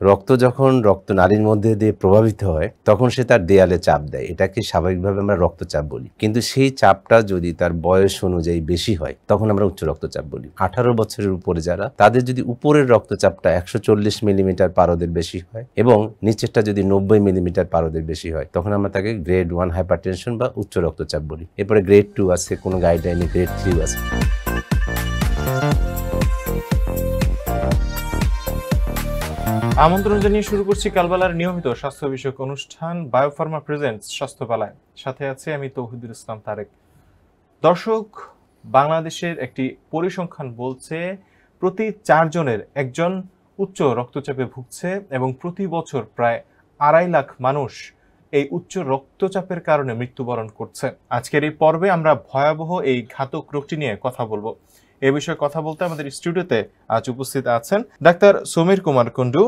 রক্ত যখন রক্তনালীর মধ্যে দিয়ে প্রভাবিত হয় তখন সে তার দেয়ালে চাপ দেয়, এটাকে স্বাভাবিকভাবে আমরা রক্তচাপ বলি। কিন্তু সেই চাপটা যদি তার বয়স অনুযায়ী বেশি হয় তখন আমরা উচ্চ রক্তচাপ বলি। 18 বছরের উপরে যারা, তাদের যদি উপরের রক্তচাপটা 140 মিলিমিটার পারদের বেশি হয় এবং নিচেরটা যদি 90 মিলিমিটার পারদের বেশি হয় তখন আমরা তাকে গ্রেড 1 হাইপারটেনশন বা উচ্চ রক্তচাপ বলি। এরপরে গ্রেড 2 আছে, কোনো গাইডলাইনে গ্রেড 3 আছে। আমন্ত্রণ জানিয়ে শুরু করছি কালবেলার নিয়মিত স্বাস্থ্য বিষয়ক অনুষ্ঠান বায়োফার্মা প্রেজেন্টস স্বাস্থ্যপালায়। সাথে আছে আমি তৌহিদুল ইসলাম তারেক। দর্শক, বাংলাদেশের একটি পরিসংখ্যান বলছে প্রতি 4 জনের একজন উচ্চ রক্তচাপে ভুগছে এবং প্রতি বছর প্রায় 2.5 লাখ মানুষ এই উচ্চ রক্তচাপের কারণে মৃত্যুবরণ করছে। আজকের এই পর্বে আমরা ভয়াবহ এই ঘাতক রোগটি নিয়ে কথা বলবো। এ বিষয়ে কথা বলতে আমাদের স্টুডিওতে আজ উপস্থিত আছেন ডাক্তার সমীর কুমার কুন্ডু,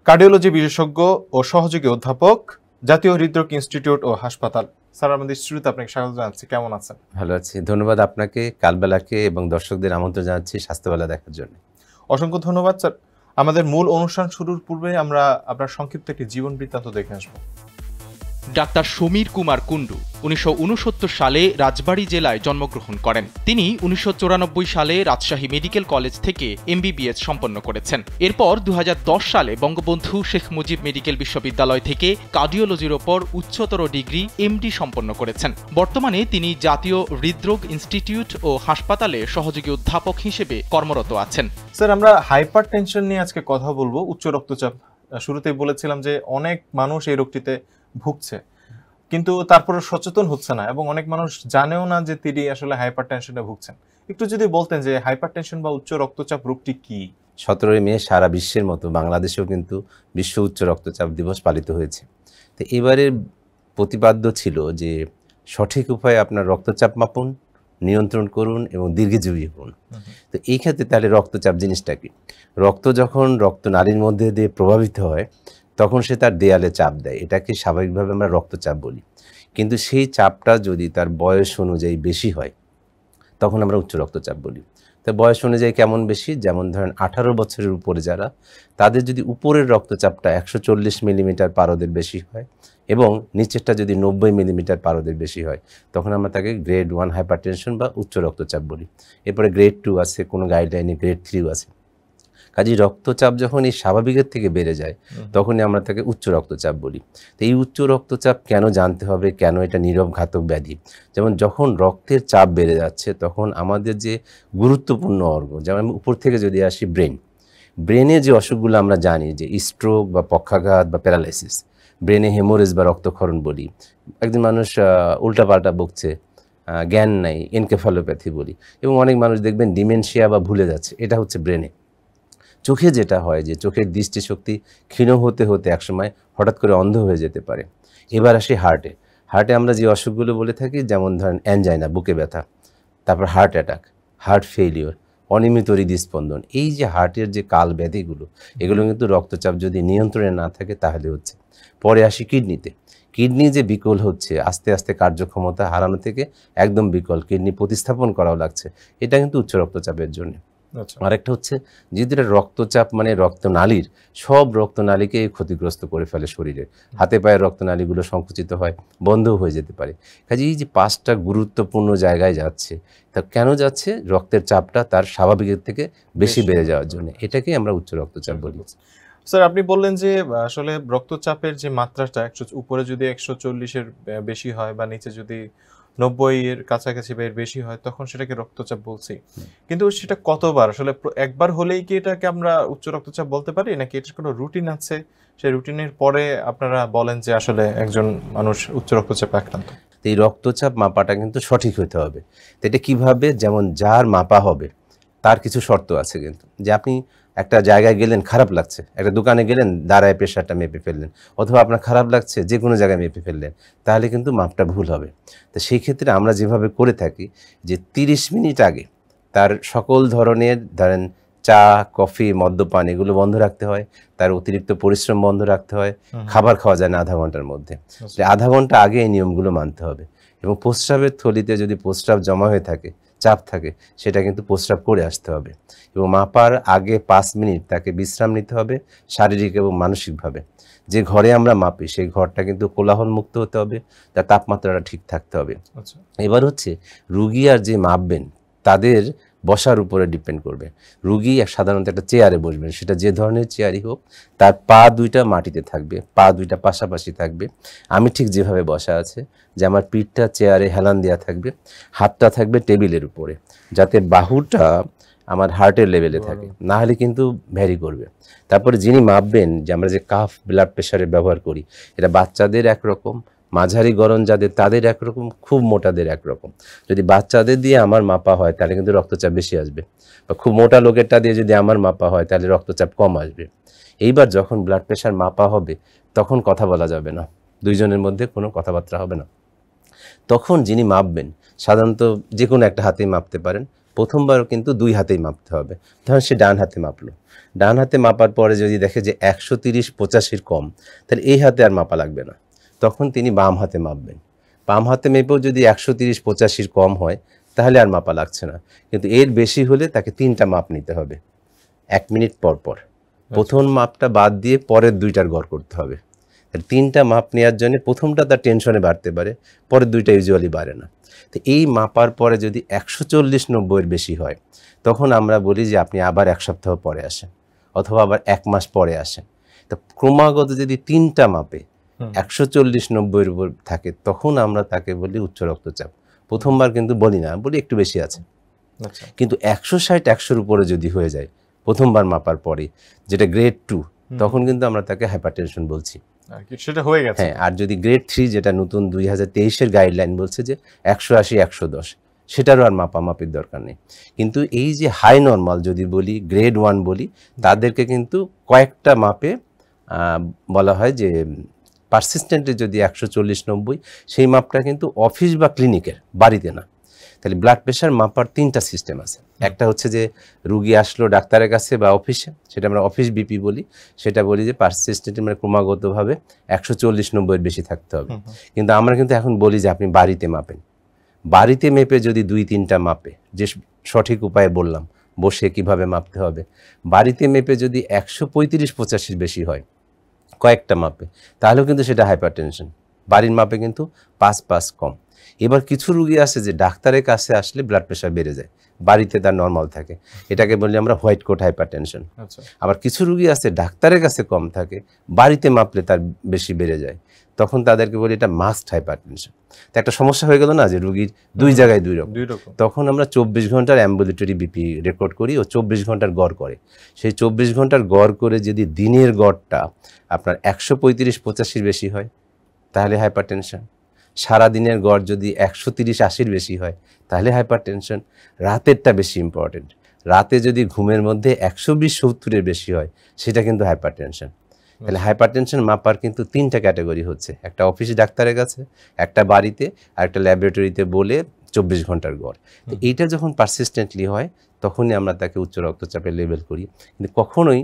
কার্ডিওলজি বিশেষজ্ঞ ও সহযোগী অধ্যাপক, জাতীয় হৃদরোগ ইনস্টিটিউট ও হাসপাতাল। স্যার, আমাদের স্টুডিওতে আপনাকে স্বাগত জানাচ্ছি। কেমন আছেন? ভালো আছি, ধন্যবাদ আপনাকে, কালবেলাকে এবং দর্শকদের আমন্ত্রণ জানাচ্ছি স্বাস্থ্যবেলা দেখার জন্য। অসংখ্য ধন্যবাদ স্যার। আমাদের মূল অনুষ্ঠান শুরুর পূর্বে আমরা আপনার সংক্ষিপ্ত একটি জীবন বৃত্তান্ত দেখে আসবো। ডাক্তার সমীর কুমার কুন্ডু 1969 সালে রাজবাড়ী জেলায় জন্মগ্রহণ করেন। তিনি 1994 সালে রাজশাহী মেডিকেল কলেজ থেকে MBBS সম্পন্ন করেছেন। এরপর 2010 সালে বঙ্গবন্ধু শেখ মুজিব মেডিকেল বিশ্ববিদ্যালয় থেকে কার্ডিওলজির ওপর উচ্চতর ডিগ্রি MD সম্পন্ন করেছেন। বর্তমানে তিনি জাতীয় হৃদরোগ ইনস্টিটিউট ও হাসপাতালে সহযোগী অধ্যাপক হিসেবে কর্মরত আছেন। স্যার, আমরা হাইপারটেনশন নিয়ে আজকে কথা বলবো, উচ্চ রক্তচাপ। শুরুতেই বলেছিলাম যে অনেক মানুষ এই রোগটিতে ভুগছে, কিন্তু তারপরে সচেতন হচ্ছে না এবং অনেক মানুষ জানেও না যে তিনি আসলে হাইপারটেনশনে ভুগছেন। একটু যদি বলতেন যে হাইপারটেনশন বা উচ্চ রক্তচাপ রোগটি কি? 17 মে সারা বিশ্বের মতো বাংলাদেশেও কিন্তু বিশ্ব উচ্চ রক্তচাপ দিবস পালিত হয়েছে। তো এবারের প্রতিপাদ্য ছিল যে সঠিক উপায়ে আপনার রক্তচাপ মাপুন, নিয়ন্ত্রণ করুন এবং দীর্ঘজীবী হন। তো এই ক্ষেত্রে তাহলে রক্তচাপ জিনিসটা কি? রক্ত যখন রক্তনালীর মধ্যে দিয়ে প্রভাবিত হয় তখন সে তার দেয়ালে চাপ দেয়, এটাকে স্বাভাবিকভাবে আমরা রক্তচাপ বলি। কিন্তু সেই চাপটা যদি তার বয়স অনুযায়ী বেশি হয় তখন আমরা উচ্চ রক্তচাপ বলি। তো বয়স অনুযায়ী কেমন বেশি? যেমন ধরেন 18 বছরের উপরে যারা, তাদের যদি উপরের রক্তচাপটা 140 মিলিমিটার পারদের বেশি হয় এবং নিচেরটা যদি 90 মিলিমিটার পারদের বেশি হয় তখন আমরা তাকে গ্রেড 1 হাইপারটেনশন বা উচ্চ রক্তচাপ বলি। এরপরে গ্রেড 2 আছে, কোনো গাইডলাইনে গ্রেড 3 আছে। কাজেই রক্তচাপ যখন এই স্বাভাবিকের থেকে বেড়ে যায় তখনই আমরা তাকে উচ্চ রক্তচাপ বলি। তো এই উচ্চ রক্তচাপ কেন জানতে হবে, কেন এটা নীরব ঘাতক ব্যাধি? যেমন যখন রক্তের চাপ বেড়ে যাচ্ছে তখন আমাদের যে গুরুত্বপূর্ণ অঙ্গ, যেমন উপর থেকে যদি আসি ব্রেনে যে অসুখগুলো আমরা জানি, যে স্ট্রোক বা পক্ষাঘাত বা প্যারালাইসিস, ব্রেনে হেমোরেজ বা রক্তক্ষরণ বলি, একজন মানুষ উল্টাপাল্টা বকছে, জ্ঞান নাই, এনকেফালোপ্যাথি বলি, এবং অনেক মানুষ দেখবেন ডিমেনশিয়া বা ভুলে যাচ্ছে, এটা হচ্ছে ব্রেনে। চোখে যেটা হয় যে চোখের দৃষ্টিশক্তি ক্ষীণ হতে হতে একসময় হঠাৎ করে অন্ধ হয়ে যেতে পারে। এবার আসি হার্টে আমরা যে অসুখগুলো বলে থাকি, যেমন ধরেন অ্যানজাইনা, বুকে ব্যথা, তারপর হার্ট অ্যাটাক, হার্ট ফেইলিওর, অনিয়মিত হৃদস্পন্দন, এই যে হার্টের যে কাল ব্যাধিগুলো, এগুলো কিন্তু রক্তচাপ যদি নিয়ন্ত্রণে না থাকে তাহলে হচ্ছে। পরে আসি কিডনি যে বিকল হচ্ছে, আস্তে আস্তে কার্যক্ষমতা হারানো থেকে একদম বিকল, কিডনি প্রতিস্থাপন করাও লাগছে, এটা কিন্তু উচ্চ রক্তচাপের জন্য। আরেকটা হচ্ছে যেহেতু এটা রক্তচাপ মানে রক্তনালীর সব রক্তনালীকে ক্ষতিগ্রস্ত করে ফেলে শরীরে, হাতে পায়ের রক্তনালীগুলো সংকুচিত হয়, বন্ধও হয়ে যেতে পারে। কাজে এই যে 5টা গুরুত্বপূর্ণ জায়গায় যাচ্ছে, তা কেন যাচ্ছে? রক্তের চাপটা তার স্বাভাবিকের থেকে বেশি বেড়ে যাওয়ার জন্য, এটাকেই আমরা উচ্চ রক্তচাপ বলি। স্যার, আপনি বললেন যে আসলে রক্তচাপের যে মাত্রাটা উপরে যদি 140-এর বেশি হয় বা নিচে যদি 90-এর কাছাকাছি বা এর বেশি হয় তখন সেটাকে রক্তচাপ বলছি, কিন্তু সেটা কতবার? আসলে একবার হলেই কি এটাকে আমরা উচ্চ রক্তচাপ বলতে পারি, নাকি এটার কোনো রুটিন আছে? সেই রুটিনের পরে আপনারা বলেন যে আসলে একজন মানুষ উচ্চ রক্তচাপে আক্রান্ত? এই রক্তচাপ মাপাটা কিন্তু সঠিক হতে হবে। তো এটা কীভাবে? যেমন যার মাপা হবে তার কিছু শর্ত আছে কিন্তু, যে আপনি একটা জায়গায় গেলেন, খারাপ লাগছে, একটা দোকানে গেলেন, দাঁড়ায় প্রেশারটা মেপে ফেললেন, অথবা আপনার খারাপ লাগছে যে কোনো জায়গায় মেপে ফেললেন, তাহলে কিন্তু মাপটা ভুল হবে। তো সেই ক্ষেত্রে আমরা যেভাবে করে থাকি যে 30 মিনিট আগে তার সকল ধরনের, ধরেন চা, কফি, মদ্যপান, এগুলো বন্ধ রাখতে হয়, তার অতিরিক্ত পরিশ্রম বন্ধ রাখতে হয়, খাবার খাওয়া যায় না আধা ঘন্টার মধ্যে, আধা ঘন্টা আগে এই নিয়মগুলো মানতে হবে। এবং প্রস্রাবের থলিতে যদি প্রস্রাব জমা হয়ে থাকে চাপ থাকে সেটা কিন্তু প্রস্রাব করে আসতে হবে। এবং মাপার আগে 5 মিনিট তাকে বিশ্রাম নিতে হবে শারীরিক এবং মানসিকভাবে। যে ঘরে আমরা মাপি সেই ঘরটা কিন্তু কোলাহল মুক্ত হতে হবে, তার তাপমাত্রাটা ঠিক থাকতে হবে। আচ্ছা, এবার হচ্ছে রুগী আর যে মাপবেন তাদের বসার উপরে ডিপেন্ড করবে। রুগী সাধারণত একটা চেয়ারে বসবেন, সেটা যে ধরনের চেয়ারই হোক, তার পা দুইটা মাটিতে থাকবে, পা দুইটা পাশাপাশি থাকবে। আমি ঠিক যেভাবে বসা আছে, যে আমার পিঠটা চেয়ারে হেলান দেওয়া থাকবে, হাতটা থাকবে টেবিলের উপরে, যাতে বাহুটা আমার হার্টের লেভেলে থাকে, না হলে কিন্তু ভ্যারি করবে। তারপরে যিনি মাপবেন, যে আমরা যে কাফ ব্লাড প্রেশারে ব্যবহার করি, এটা বাচ্চাদের একরকম, মাঝারি গরম যাদের তাদের একরকম, খুব মোটাদের একরকম। যদি বাচ্চাদের দিয়ে আমার মাপা হয় তাহলে কিন্তু রক্তচাপ বেশি আসবে, বা খুব মোটা লোকেরটা দিয়ে যদি আমার মাপা হয় তাহলে রক্তচাপ কম আসবে। এইবার যখন ব্লাড প্রেশার মাপা হবে তখন কথা বলা যাবে না, দুইজনের মধ্যে কোনো কথাবার্তা হবে না। তখন যিনি মাপবেন সাধারণত যে কোনো একটা হাতেই মাপতে পারেন। প্রথমবার কিন্তু 2 হাতেই মাপতে হবে। ধরুন সে ডান হাতে মাপলো, ডান হাতে মাপার পরে যদি দেখে যে 130/85 কম, তাহলে এই হাতে আর মাপা লাগবে না, তখন তিনি বাম হাতে মাপবেন। বাম হাতে মেপেও যদি 130/85 কম হয় তাহলে আর মাপা লাগছে না, কিন্তু এর বেশি হলে তাকে 3টা মাপ নিতে হবে 1 মিনিট পর পর। প্রথম মাপটা বাদ দিয়ে পরের 2টার গড় করতে হবে। 3টা মাপ নেওয়ার জন্য প্রথমটা তার টেনশনে বাড়তে পারে, পরের 2টা ইউজুয়ালি বাড়ে না। তো এই মাপার পরে যদি 140/90 বেশি হয় তখন আমরা বলি যে আপনি আবার 1 সপ্তাহ পরে আসেন, অথবা আবার 1 মাস পরে আসেন। তো ক্রমাগত যদি 3টা মাপে 140/90 উপর থাকে তখন আমরা তাকে বলি উচ্চ রক্তচাপ। প্রথমবার কিন্তু বলি না, বলি একটু বেশি আছে। আচ্ছা, কিন্তু 160-100 উপরে যদি হয়ে যায় প্রথমবার মাপার পরে, যেটা গ্রেড 2, তখন কিন্তু আমরা তাকে হাইপারটেনশন বলছি। আর কি সেটা হয়ে গেছে। হ্যাঁ, আর যদি গ্রেড 3, যেটা নতুন 2023-এর গাইডলাইন বলছে যে 180-110, সেটারও আর মাপামাপির দরকার নেই। কিন্তু এই যে হাই নর্মাল যদি বলি, গ্রেড 1 বলি, তাদেরকে কিন্তু কয়েকটা মাপে বলা হয় যে পারসিস্টেন্টে যদি 140/90, সেই মাপটা কিন্তু অফিস বা ক্লিনিকের, বাড়িতে না। তাহলে ব্লাড প্রেশার মাপার 3টা সিস্টেম আছে। একটা হচ্ছে যে রুগী আসলো ডাক্তারের কাছে বা অফিসে, সেটা আমরা অফিস বিপি বলি। সেটা বলি যে পারসিস্টেন্ট মানে ক্রমাগতভাবে 140/90 বেশি থাকতে হবে। কিন্তু আমরা কিন্তু এখন বলি যে আপনি বাড়িতে মাপেন। বাড়িতে মেপে যদি 2-3টা মাপে, যে সঠিক উপায়ে বললাম বসে কিভাবে মাপতে হবে, বাড়িতে মেপে যদি 135/85 বেশি হয় কয়েকটা মাপে, তাহলেও কিন্তু সেটা হাইপারটেনশন। বাড়ির মাপে কিন্তু 5 কম। এবার কিছু রুগী আছে যে ডাক্তারের কাছে আসলে ব্লাড প্রেশার বেড়ে যায়, বাড়িতে তার নর্মাল থাকে, এটাকে বলি আমরা হোয়াইট কোট হাইপারটেনশন। আচ্ছা, আবার কিছু রুগী আছে ডাক্তারের কাছে কম থাকে, বাড়িতে মাপলে তার বেশি বেড়ে যায়, তখন তাদেরকে বলি এটা মাস্ট হাইপারটেনশন। তো একটা সমস্যা হয়ে গেল না, যে রুগীর 2 জায়গায় 2 রকম। 2 রকম। তখন আমরা 24 ঘন্টার অ্যাম্বুলেটরি বিপি রেকর্ড করি, ও 24 ঘন্টার গড় করে। সেই 24 ঘন্টার গড় করে যদি দিনের গড়টা আপনার 135/85 বেশি হয় তাহলে হাইপারটেনশন, সারাদিনের গড় যদি 130/80 বেশি হয় তাহলে হাইপারটেনশন, রাতেরটা বেশি ইম্পর্টেন্ট। রাতে যদি ঘুমের মধ্যে 120/70 বেশি হয় সেটা কিন্তু হাইপারটেনশন। তাহলে হাইপারটেনশন মাপার কিন্তু 3টা ক্যাটাগরি হচ্ছে, একটা অফিস ডাক্তারের কাছে, একটা বাড়িতে, আর একটা ল্যাবরেটরিতে বলে 24 ঘন্টার গড়। তো এইটা যখন পারসিস্টেন্টলি হয় তখনই আমরা তাকে উচ্চ রক্তচাপের লেভেল করি। কিন্তু কখনোই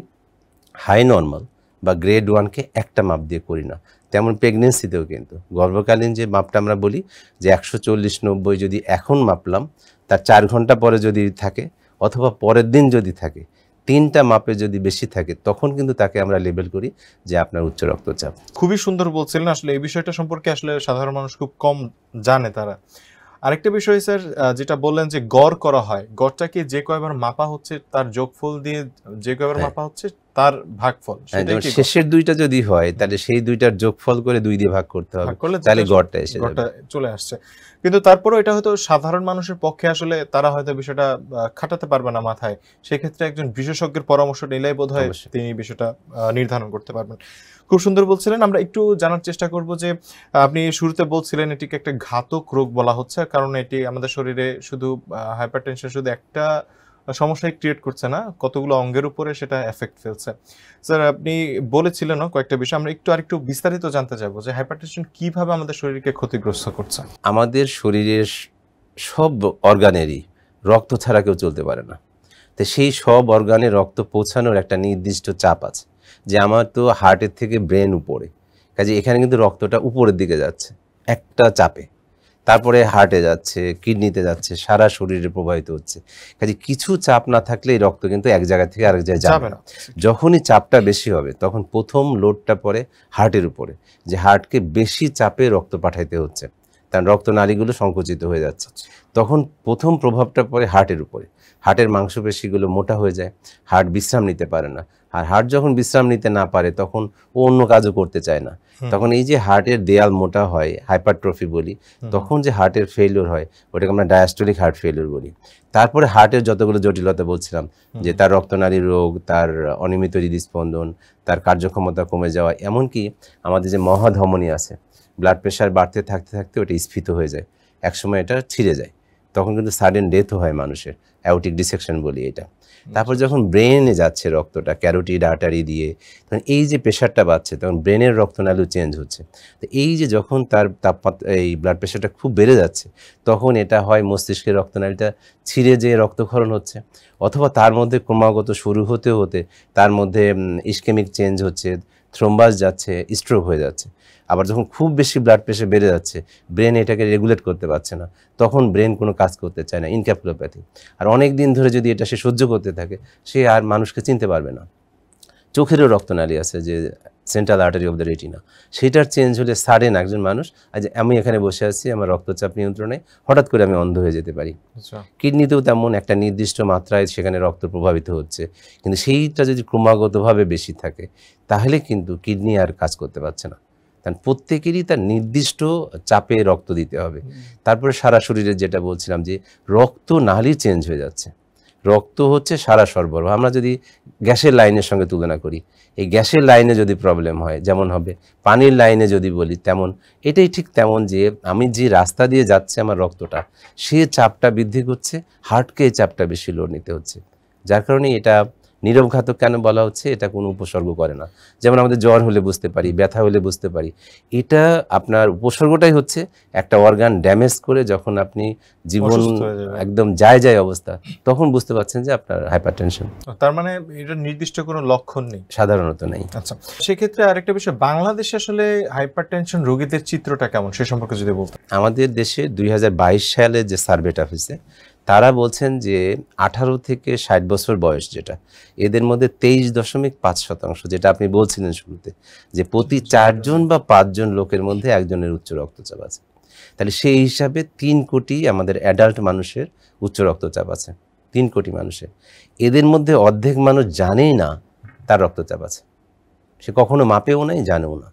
হাই নর্মাল বা গ্রেড 1কে একটা মাপ দিয়ে করি না। তেমন প্রেগনেন্সিতেও কিন্তু গর্ভকালীন যে মাপটা আমরা বলি যে 140/90 যদি এখন মাপলাম, তার 4 ঘন্টা পরে যদি থাকে অথবা পরের দিন যদি থাকে, 3টা মাপে যদি বেশি থাকে, তখন কিন্তু তাকে আমরা লেবেল করি যে আপনার উচ্চ রক্তচাপ। খুবই সুন্দর বলছিলেন। আসলে এই বিষয়টা সম্পর্কে আসলে সাধারণ মানুষ খুব কম জানে। তারা আরেকটা বিষয় স্যার, যেটা বললেন যে গড় করা হয়, গড়টাকে যে কয়বার মাপা হচ্ছে তার যোগফল দিয়ে যে কয়বার মাপা হচ্ছে তার ভাগফল, সেটাই কি শেষের 2টা যদি হয় তাহলে সেই 2টার যোগফল করে 2 দিয়ে ভাগ করতে হবে, তাহলে গড়টা এসে যাবে। গড়টা চলে আসছে। কিন্তু তারপরেও এটা হয়তো সাধারণ মানুষের পক্ষে আসলে তারা হয়তো বিষয়টা খাটাতে পারবে না মাথায়। সেক্ষেত্রে একজন বিশেষজ্ঞের পরামর্শ নিলেই বোধহয় তিনি বিষয়টা নির্ধারণ করতে পারবেন। খুব সুন্দর বলছিলেন। আমরা একটু জানার চেষ্টা করব যে আপনি শুরুতে বলছিলেন এটিকে একটা ঘাতক রোগ বলা হচ্ছে, কারণ এটি আমাদের শরীরে শুধু হাইপারটেনশন শুধু একটা সমস্যাই ক্রিয়েট করছে না, কতগুলো অঙ্গের উপরে সেটা এফেক্ট ফেলছে। স্যার আপনি বলেছিলেনও কয়েকটা বিষয়, আমরা আরেকটু বিস্তারিত জানতে চাইবো যে হাইপারটেনশন কিভাবে আমাদের শরীরকে ক্ষতিগ্রস্ত করছে। আমাদের শরীরের সব অর্গানেরই রক্ত ছাড়া কেউ চলতে পারে না। তো সেই সব অর্গানে রক্ত পৌঁছানোর একটা নির্দিষ্ট চাপ আছে, যে আমার তো হার্টের থেকে ব্রেন উপরে, কাজে এখানে কিন্তু রক্তটা উপরের দিকে যাচ্ছে একটা চাপে। তারপরে হার্টে যাচ্ছে, কিডনিতে যাচ্ছে, সারা শরীরে প্রবাহিত হচ্ছে। কাজে কিছু চাপ না থাকলে এই রক্ত কিন্তু এক জায়গা থেকে আরেক জায়গায় যাবে না। যখনই চাপটা বেশি হবে তখন প্রথম লোডটা পড়ে হার্টের উপরে, যে হার্টকে বেশি চাপে রক্ত পাঠাইতে হচ্ছে, তার রক্তনালীগুলো সংকুচিত হয়ে যাচ্ছে। তখন প্রথম প্রভাবটা পড়ে হার্টের উপরে, হার্টের মাংসপেশিগুলো মোটা হয়ে যায়, হার্ট বিশ্রাম নিতে পারে না। আর হার্ট যখন বিশ্রাম নিতে না পারে তখন ও অন্য কাজও করতে চায় না। তখন এই যে হার্টের দেয়াল মোটা হয়, হাইপারট্রফি বলি, তখন যে হার্টের ফেলিওর হয় ওটাকে আমরা ডায়াস্টোলিক হার্ট ফেলিওর বলি। তারপরে হার্টের যতগুলো জটিলতা বলছিলাম, যে তার রক্তনালীর রোগ, তার অনিয়মিত হৃদস্পন্দন, তার কার্যক্ষমতা কমে যাওয়া, এমনকি আমাদের যে মহাধমনী আছে, ব্লাড প্রেশার বাড়তে থাকতে থাকতে ওটা স্ফীত হয়ে যায়, একসময় এটা ছিঁড়ে যায়, তখন কিন্তু সাডেন ডেথও হয় মানুষের, অ্যাওর্টিক ডিসেকশন বলি এটা। তারপর যখন ব্রেনে যাচ্ছে রক্তটা ক্যারোটিড আর্টারি দিয়ে, তখন এই যে প্রেশারটা বাড়ছে তখন ব্রেনের রক্তনালী চেঞ্জ হচ্ছে। তো এই যে যখন তার তাপমাত্রা, এই ব্লাড প্রেশারটা খুব বেড়ে যাচ্ছে, তখন এটা হয় মস্তিষ্কের রক্তনালীটা ছিঁড়ে যেয়ে রক্তক্ষরণ হচ্ছে, অথবা তার মধ্যে ক্রমাগত শুরু হতে হতে তার মধ্যে ইসকেমিক চেঞ্জ হচ্ছে, থ্রোম্বাস যাচ্ছে, স্ট্রোক হয়ে যাচ্ছে। আবার যখন খুব বেশি ব্লাড প্রেশার বেড়ে যাচ্ছে, ব্রেন এটাকে রেগুলেট করতে পারছে না, তখন ব্রেন কোনো কাজ করতে চায় না, ইনক্যাপুলোপ্যাথি। আর অনেক দিন ধরে যদি এটা সে সহ্য করতে থাকে, সে আর মানুষকে চিনতে পারবে না। চোখেরও রক্তনালী আছে, যে central artery of the retina, সেটার চেঞ্জ হলে সাডেন একজন মানুষ, আজ আমি এখানে বসে আছি, আমার রক্তচাপ নিয়ন্ত্রণে, হঠাৎ করে আমি অন্ধ হয়ে যেতে পারি। কিডনিতেও তেমন একটা নির্দিষ্ট মাত্রায় সেখানে রক্ত প্রভাবিত হচ্ছে, কিন্তু সেইটা যদি ক্রমাগতভাবে বেশি থাকে তাহলে কিন্তু কিডনি আর কাজ করতে পারছে না। কারণ প্রত্যেকেরই তার নির্দিষ্ট চাপে রক্ত দিতে হবে। তারপরে সারা শরীরে যেটা বলছিলাম, যে রক্ত নালী চেঞ্জ হয়ে যাচ্ছে, রক্ত হচ্ছে সারা সরবরাহ। আমরা যদি গ্যাসের লাইনের সঙ্গে তুলনা করি, এই গ্যাসের লাইনে যদি প্রবলেম হয় যেমন হবে, পানির লাইনে যদি বলি তেমন, এটাই ঠিক তেমন, যে আমি যে রাস্তা দিয়ে যাচ্ছে আমার রক্তটা, সে চাপটা বৃদ্ধি করছে, হার্টকে এই চাপটা বেশি লোড নিতে হচ্ছে। যার কারণে এটা নীরবঘাতক কেন বলা হচ্ছে, এটা কোনো উপসর্গ করে না। যেমন আমাদের জ্বর হলে বুঝতে পারি, ব্যথা হলে বুঝতে পারি, এটা আপনার উপসর্গটাই হচ্ছে একটা অর্গান ড্যামেজ করে যখন আপনি জীবন একদম যায় অবস্থা, তখন বুঝতে পারছেন যে আপনার হাইপারটেনশন। তার মানে এটা নির্দিষ্ট কোনো লক্ষণ নেই, সাধারণত নেই। আচ্ছা, সেক্ষেত্রে আরেকটা বিষয়, বাংলাদেশে আসলে হাইপারটেনশন রোগীদের চিত্রটা কেমন, সে সম্পর্কে যদি বলতেন। আমাদের দেশে 2022 সালে যে সার্ভেটা হয়েছে, তারা বলছেন যে 18 থেকে 60 বছর বয়স যেটা, এদের মধ্যে 23.5%, যেটা আপনি বলছিলেন শুরুতে, যে প্রতি 4 জন বা 5 জন লোকের মধ্যে একজনের উচ্চ রক্তচাপ আছে। তাহলে সেই হিসাবে 3 কোটি আমাদের অ্যাডাল্ট মানুষের উচ্চ রক্তচাপ আছে, 3 কোটি মানুষের। এদের মধ্যে অর্ধেক মানুষ জানেই না তার রক্তচাপ আছে, সে কখনো মাপেও নাই, জানেও না।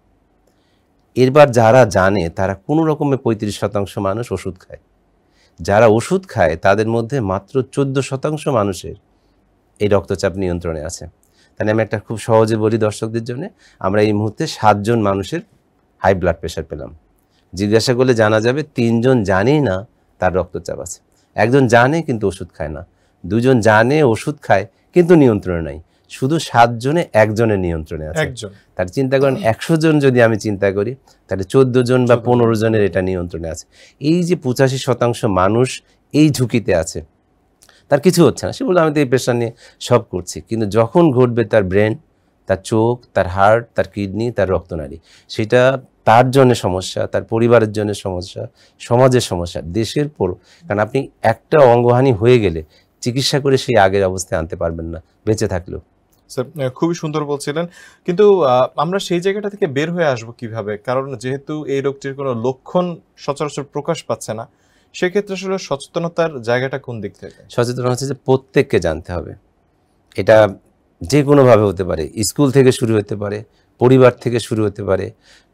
এরবার যারা জানে তারা কোনো রকমে 35% মানুষ ওষুধ খায়। যারা ওষুধ খায় তাদের মধ্যে মাত্র 14% মানুষের এই রক্তচাপ নিয়ন্ত্রণে আছে। তাহলে আমি একটা খুব সহজে বলি দর্শকদের জন্য, আমরা এই মুহূর্তে 7 জন মানুষের হাই ব্লাড প্রেশার পেলাম। জিজ্ঞাসা করলে জানা যাবে 3 জন জানেই না তার রক্তচাপ আছে, 1 জন জানে কিন্তু ওষুধ খায় না, 2 জন জানে ওষুধ খায় কিন্তু নিয়ন্ত্রণে নাই, শুধু 7 জনে 1 জনের নিয়ন্ত্রণে আছে। তার চিন্তা করেন 100 জন যদি আমি চিন্তা করি, তাহলে 14 জন বা 15 জনের এটা নিয়ন্ত্রণে আছে। এই যে 85% মানুষ এই ঝুঁকিতে আছে, তার কিছু হচ্ছে না, সে বলে আমি তো এই প্রেশার নিয়ে সব করছি, কিন্তু যখন ঘটবে তার ব্রেন, তার চোখ, তার হার্ট, তার কিডনি, তার রক্তনালী, সেটা তার জন্য সমস্যা, তার পরিবারের জন্য সমস্যা, সমাজের সমস্যা, দেশের পর। কারণ আপনি একটা অঙ্গহানি হয়ে গেলে চিকিৎসা করে সেই আগের অবস্থায় আনতে পারবেন না বেঁচে থাকলেও। স্যার খুবই সুন্দর বলছিলেন, কিন্তু আমরা সেই জায়গাটা থেকে বের হয়ে আসবো কিভাবে? কারণ যেহেতু এই রোগটির কোনো লক্ষণ সচরাচর প্রকাশ পাচ্ছে না, সেক্ষেত্রে আসলে সচেতনতার জায়গাটা কোন দিক থেকে? সচেতন হচ্ছে যে প্রত্যেককে জানতে হবে। এটা যে কোনোভাবে হতে পারে, স্কুল থেকে শুরু হতে পারে, পরিবার থেকে শুরু হতে পারে,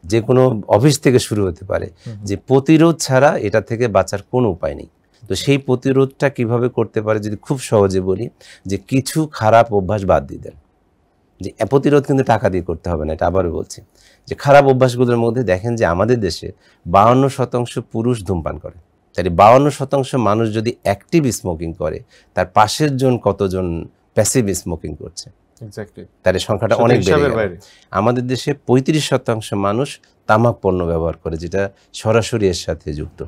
যে কোনো অফিস থেকে শুরু হতে পারে, যে প্রতিরোধ ছাড়া এটা থেকে বাঁচার কোনো উপায় নেই। তো সেই প্রতিরোধটা কিভাবে করতে পারে যদি খুব সহজে বলি, যে কিছু খারাপ অভ্যাস বাদ দিয়ে দেন। যে প্রতিরোধ কিন্তু টাকা দিয়ে করতে হবে না, এটা আবারও বলছি, যে খারাপ অভ্যাসগুলোর মধ্যে দেখেন যে আমাদের দেশে 52% পুরুষ ধূমপান করে। তাহলে 52% মানুষ যদি অ্যাক্টিভ স্মোকিং করে, তার পাশের জন কতজন প্যাসিভ স্মোকিং করছে, তাহলে সংখ্যাটা অনেক বেড়ে যাবে। আমাদের দেশে 35% মানুষ তামাক পণ্য ব্যবহার করে, যেটা সরাসরি এর সাথে যুক্ত।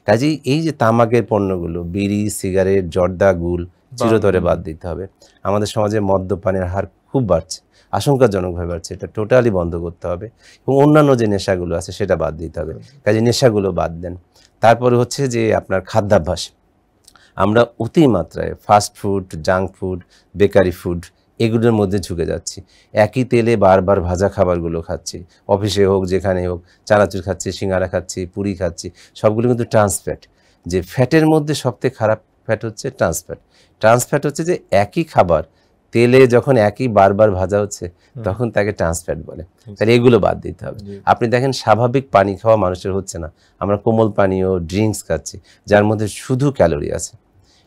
কাজেই এই যে তামাকের পণ্যগুলো, বিড়ি, সিগারেট, জর্দা, গুল চিরতরে বাদ দিতে হবে। আমাদের সমাজে মদ্যপানের হার খুব বাড়ছে, আশঙ্কাজনকভাবে বাড়ছে, এটা টোটালি বন্ধ করতে হবে। এবং অন্যান্য যে নেশাগুলো আছে সেটা বাদ দিতে হবে। কাজে নেশাগুলো বাদ দেন। তারপরে হচ্ছে যে আপনার খাদ্যাভ্যাস, আমরা অতিমাত্রায় fast food, junk food, bakery food এগুলোর মধ্যে ঝুঁকে যাচ্ছি। একই তেলে বারবার ভাজা খাবারগুলো খাচ্ছি, অফিসে হোক যেখানে হোক চানাচুর খাচ্ছি, সিঙ্গারা খাচ্ছি, পুরি খাচ্ছি, সবগুলো কিন্তু ট্রান্সফ্যাট। যে ফ্যাটের মধ্যে সবথেকে খারাপ ফ্যাট হচ্ছে ট্রান্সফ্যাট। ট্রান্সফ্যাট হচ্ছে যে একই খাবার তেলে যখন একই বারবার ভাজা হচ্ছে তখন তাকে ট্রান্সফ্যাট বলে। তাহলে এগুলো বাদ দিতে হবে। আপনি দেখেন স্বাভাবিক পানি খাওয়া মানুষের হচ্ছে না, আমরা কোমল পানীয় ড্রিঙ্কস খাচ্ছি যার মধ্যে শুধু ক্যালোরি আছে।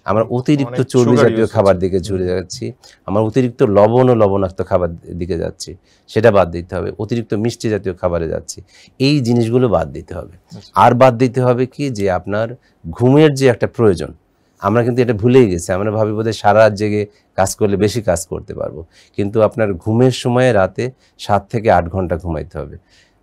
আমরা অতিরিক্ত চর্বি জাতীয় খাবার দিকে ঝুলে যাচ্ছি, আমরা অতিরিক্ত লবণ ও লবণাক্ত খাবার দিকে যাচ্ছি, সেটা বাদ দিতে হবে। অতিরিক্ত মিষ্টি জাতীয় খাবারে যাচ্ছি, এই জিনিসগুলো বাদ দিতে হবে। আর বাদ দিতে হবে কি যে আপনার ঘুমের যে একটা প্রয়োজন, আমরা কিন্তু এটা ভুলেই গেছি। আমরা ভাবি বোধহয় সারা রাত জেগে কাজ করলে বেশি কাজ করতে পারবো, কিন্তু আপনার ঘুমের সময় রাতে 7 থেকে 8 ঘন্টা ঘুমাইতে হবে।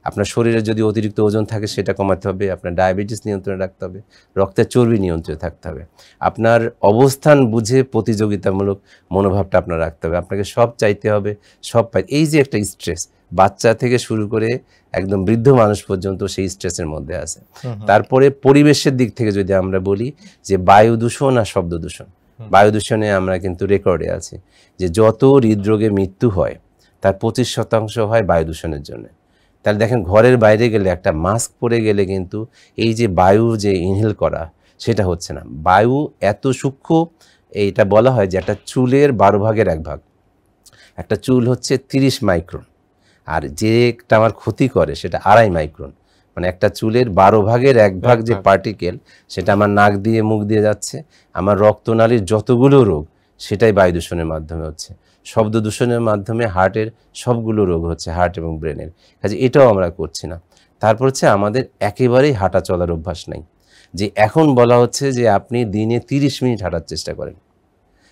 আপনার শরীরে যদি অতিরিক্ত ওজন থাকে সেটা কমাতে হবে, আপনার ডায়াবেটিস নিয়ন্ত্রণে রাখতে হবে, রক্তের চর্বি নিয়ন্ত্রণে থাকতে হবে, আপনার অবস্থান বুঝে প্রতিযোগিতামূলক মনোভাবটা আপনার রাখতে হবে, আপনাকে সব চাইতে হবে, সব পাই। এই যে একটা স্ট্রেস, বাচ্চা থেকে শুরু করে একদম বৃদ্ধ মানুষ পর্যন্ত সেই স্ট্রেসের মধ্যে আছে। তারপরে পরিবেশের দিক থেকে যদি আমরা বলি যে বায়ু দূষণ আর শব্দ দূষণ, বায়ু দূষণে আমরা কিন্তু রেকর্ডে আছি যে যত হৃদরোগে মৃত্যু হয় তার 25% হয় বায়ু দূষণের জন্য। তাহলে দেখেন ঘরের বাইরে গেলে একটা মাস্ক পরে গেলে কিন্তু এই যে বায়ু যে ইনহেল করা সেটা হচ্ছে না। বায়ু এত সূক্ষ্ম, এইটা বলা হয় যে একটা চুলের 12 ভাগের 1 ভাগ। একটা চুল হচ্ছে 30 মাইক্রন, আর যেটা আমার ক্ষতি করে সেটা 2.5 মাইক্রন। মানে একটা চুলের 12 ভাগের 1 ভাগ যে পার্টিকেল, সেটা আমার নাক দিয়ে মুখ দিয়ে যাচ্ছে, আমার রক্তনালীর যতগুলো রোগ সেটাই বায়ু দূষণের মাধ্যমে হচ্ছে। শব্দ দূষণের মাধ্যমে হার্টের সবগুলো রোগ হচ্ছে, হার্ট এবং ব্রেনের। কাজে এটাও আমরা করছি না। তারপর হচ্ছে আমাদের একেবারেই হাঁটা চলার অভ্যাস নাই। যে এখন বলা হচ্ছে যে আপনি দিনে 30 মিনিট হাঁটার চেষ্টা করেন,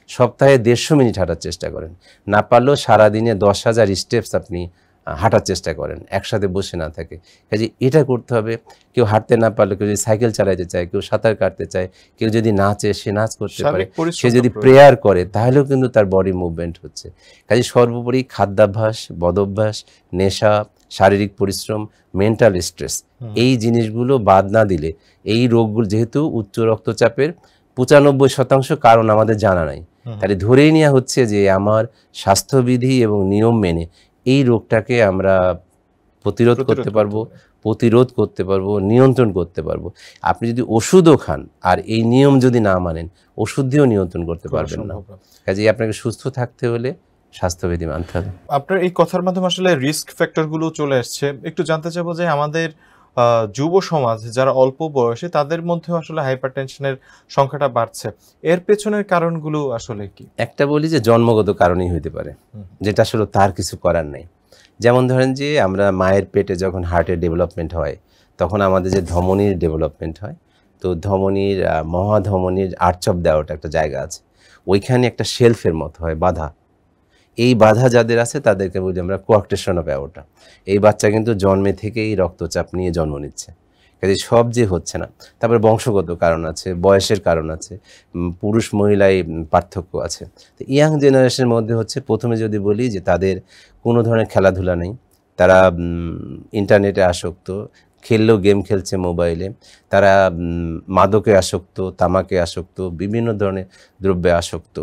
সপ্তাহে 150 মিনিট হাঁটার চেষ্টা করেন, না পারলেও সারাদিনে 10,000 স্টেপস আপনি হাঁটার চেষ্টা করেন, একসাথে বসে না থাকে। কাজে এটা করতে হবে। কেউ হাঁটতে না পারলে, কেউ যদি সাইকেল চালাইতে চায়, কেউ সাঁতার কাটতে চায়, কেউ যদি নাচে সে নাচ করতে পারে, সে যদি প্রেয়ার করে তাহলেও কিন্তু তার বডি মুভমেন্ট হচ্ছে। কাজে সর্বোপরি খাদ্যাভ্যাস, বদভ্যাস, নেশা, শারীরিক পরিশ্রম, মেন্টাল স্ট্রেস, এই জিনিসগুলো বাদ না দিলে এই রোগগুলো, যেহেতু উচ্চ রক্তচাপের 95% কারণ আমাদের জানা নাই, তাহলে ধরেই নেওয়া হচ্ছে যে আমার স্বাস্থ্যবিধি এবং নিয়ম মেনে এই রোগটাকে আমরা প্রতিরোধ করতে পারবো, নিয়ন্ত্রণ করতে পারবো। আপনি যদি ওষুধও খান আর এই নিয়ম যদি না মানেন, ওষুধ দিয়েও নিয়ন্ত্রণ করতে পারবেন না। কাজেই আপনাকে সুস্থ থাকতে হলে স্বাস্থ্যবিধি মানতে হবে। আপনার এই কথার মাধ্যমে আসলে রিস্ক ফ্যাক্টরগুলো চলে আসছে। একটু জানতে চাইবো যে আমাদের যুব সমাজ যারা অল্প বয়সে, তাদের মধ্যে আসলে হাইপারটেনশনের সংখ্যাটা বাড়ছে, এর পেছনের কারণগুলো আসলে কি? একটা বলি যে জন্মগত কারণেই হতে পারে, যেটা আসলে তার কিছু করার নেই। যেমন ধরেন যে আমরা মায়ের পেটে যখন হার্টের ডেভেলপমেন্ট হয় তখন আমাদের যে ধমনির ডেভেলপমেন্ট হয়, তো ধমনির মহাধমনির আর্চপ দেওয়াটা একটা জায়গা আছে, ওইখানে একটা শেলফের মতো হয় বাধা। এই বাধা যাদের আছে তাদেরকে বলি আমরা কোয়াক্টেশন অফ অ্যাওর্টা। এই বাচ্চা কিন্তু জন্মে থেকেই রক্তচাপ নিয়ে জন্ম নিচ্ছে। কাজে সব যে হচ্ছে না। তারপরে বংশগত কারণ আছে, বয়সের কারণ আছে, পুরুষ মহিলায় পার্থক্য আছে। তো ইয়াং জেনারেশনের মধ্যে হচ্ছে প্রথমে যদি বলি যে তাদের কোনো ধরনের খেলাধুলা নেই, তারা ইন্টারনেটে আসক্ত, খেললেও গেম খেলছে মোবাইলে, তারা মাদকে আসক্ত, তামাকে আসক্ত, বিভিন্ন ধরনের দ্রব্যে আসক্ত,